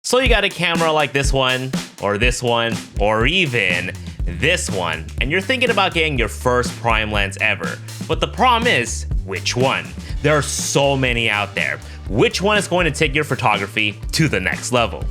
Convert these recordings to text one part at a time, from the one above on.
So you got a camera like this one, or even this one, and you're thinking about getting your first prime lens ever. But the problem is, which one? There are so many out there. Which one is going to take your photography to the next level?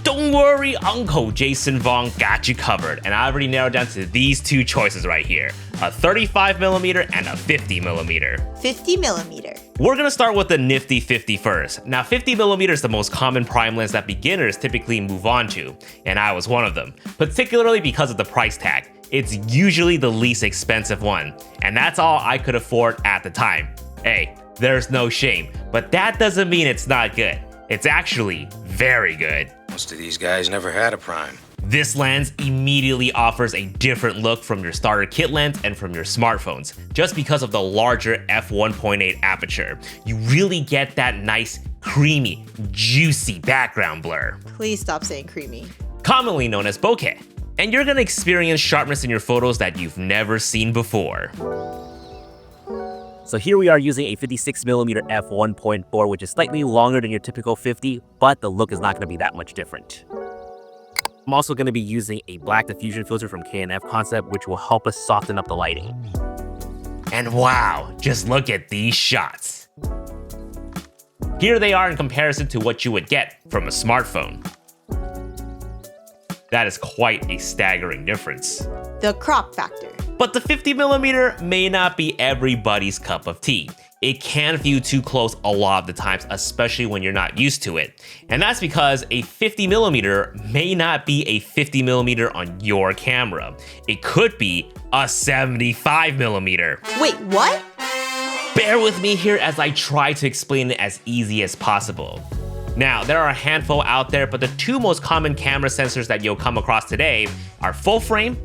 Don't worry, Uncle Jason Vong got you covered, and I already narrowed down to these two choices right here, a 35mm and a 50mm. 50mm. We're gonna start with the nifty 50 first. Now 50mm is the most common prime lens that beginners typically move on to, and I was one of them, particularly because of the price tag. It's usually the least expensive one, and that's all I could afford at the time. Hey, there's no shame, but that doesn't mean it's not good. It's actually very good. Most of these guys never had a prime. This lens immediately offers a different look from your starter kit lens and from your smartphones, just because of the larger f1.8 aperture. You really get that nice, creamy, juicy background blur. Please stop saying creamy. Commonly known as bokeh. And you're gonna experience sharpness in your photos that you've never seen before. So here we are using a 56mm f1.4, which is slightly longer than your typical 50, but the look is not going to be that much different. I'm also going to be using a black diffusion filter from K&F Concept, which will help us soften up the lighting. And wow, just look at these shots. Here they are in comparison to what you would get from a smartphone. That is quite a staggering difference. The crop factor. But the 50mm may not be everybody's cup of tea. It can view too close a lot of the times, especially when you're not used to it. And that's because a 50mm may not be a 50mm on your camera. It could be a 75mm. Wait, what? Bear with me here as I try to explain it as easy as possible. Now, there are a handful out there, but the two most common camera sensors that you'll come across today are full frame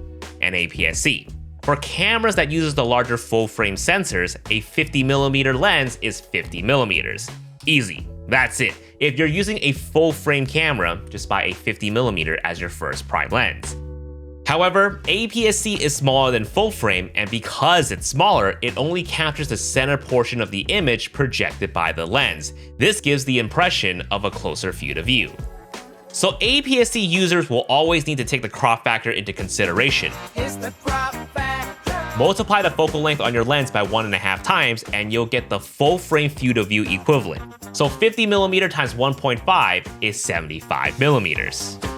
and APS-C. For cameras that uses the larger full frame sensors, a 50mm lens is 50mm. Easy, that's it. If you're using a full frame camera, just buy a 50mm as your first prime lens. However, APS-C is smaller than full frame, and because it's smaller, it only captures the center portion of the image projected by the lens. This gives the impression of a closer field of view. So APS-C users will always need to take the crop factor into consideration. Multiply the focal length on your lens by 1.5 times and you'll get the full frame field of view equivalent. So 50mm times 1.5 is 75mm.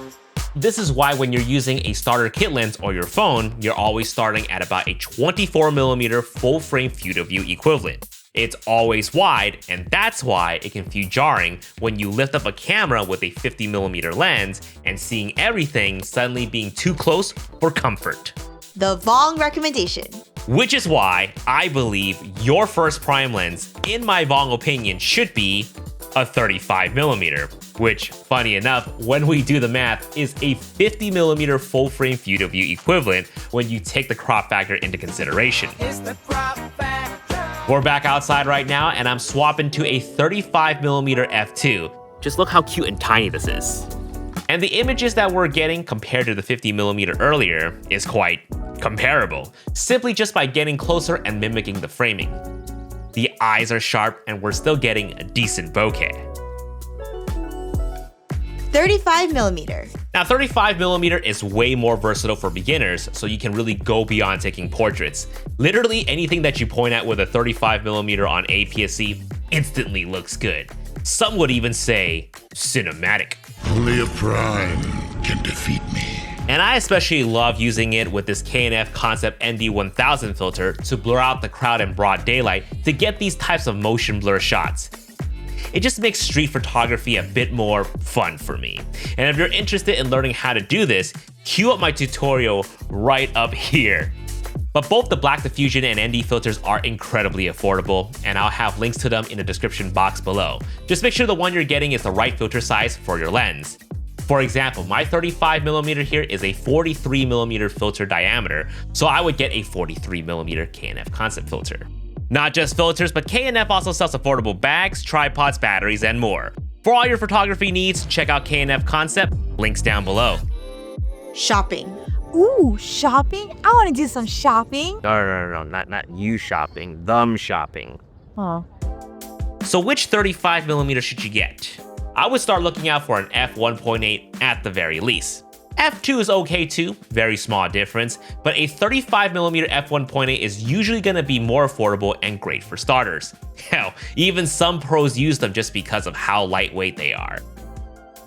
This is why when you're using a starter kit lens or your phone, you're always starting at about a 24mm full frame field of view equivalent. It's always wide, and that's why it can feel jarring when you lift up a camera with a 50mm lens and seeing everything suddenly being too close for comfort. The Vong recommendation. Which is why I believe your first prime lens, in my Vong opinion, should be a 35mm, which, funny enough, when we do the math, is a 50mm full frame field of view equivalent when you take the crop factor into consideration. We're back outside right now, and I'm swapping to a 35mm f2. Just look how cute and tiny this is. And the images that we're getting compared to the 50mm earlier is quite comparable, simply just by getting closer and mimicking the framing. The eyes are sharp, and we're still getting a decent bokeh. 35mm. Now 35mm is way more versatile for beginners, so you can really go beyond taking portraits. Literally anything that you point at with a 35mm on APS-C instantly looks good. Some would even say cinematic. Only a prime can defeat me. And I especially love using it with this K&F Concept ND1000 filter to blur out the crowd in broad daylight to get these types of motion blur shots. It just makes street photography a bit more fun for me. And if you're interested in learning how to do this, queue up my tutorial right up here. But both the black diffusion and ND filters are incredibly affordable, and I'll have links to them in the description box below. Just make sure the one you're getting is the right filter size for your lens. For example, my 35mm here is a 43mm filter diameter, so I would get a 43mm K&F Concept filter. Not just filters, but K&F also sells affordable bags, tripods, batteries, and more. For all your photography needs, check out K&F Concept, links down below. Shopping. Ooh, shopping? I want to do some shopping. No, not you shopping, them shopping. Oh. So which 35mm should you get? I would start looking out for an f1.8 at the very least. f2 is okay too, very small difference, but a 35mm f1.8 is usually going to be more affordable and great for starters. Hell, even some pros use them just because of how lightweight they are.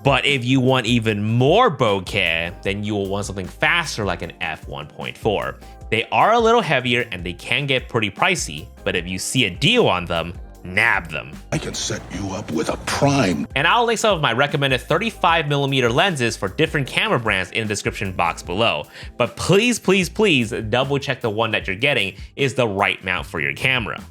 But if you want even more bokeh, then you will want something faster like an f1.4. They are a little heavier and they can get pretty pricey, but if you see a deal on them, nab them. I can set you up with a prime. And I'll link some of my recommended 35mm lenses for different camera brands in the description box below. But please, please, please double check the one that you're getting is the right mount for your camera.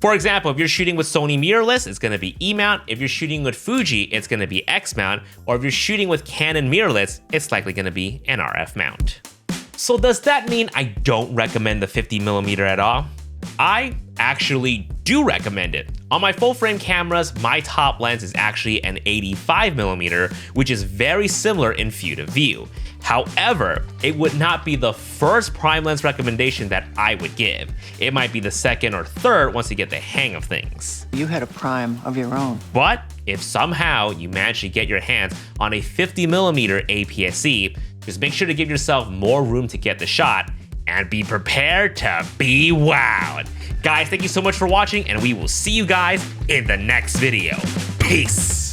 For example, if you're shooting with Sony mirrorless, it's going to be E mount. If you're shooting with Fuji, it's going to be X mount. Or if you're shooting with Canon mirrorless, it's likely going to be an RF mount. So does that mean I don't recommend the 50mm at all? I actually do recommend it. On my full frame cameras, my top lens is actually an 85mm, which is very similar in view to view. However, it would not be the first prime lens recommendation that I would give. It might be the second or third once you get the hang of things. You had a prime of your own. But if somehow you manage to get your hands on a 50mm APS-C, just make sure to give yourself more room to get the shot and be prepared to be wowed. Guys, thank you so much for watching, and we will see you guys in the next video. Peace.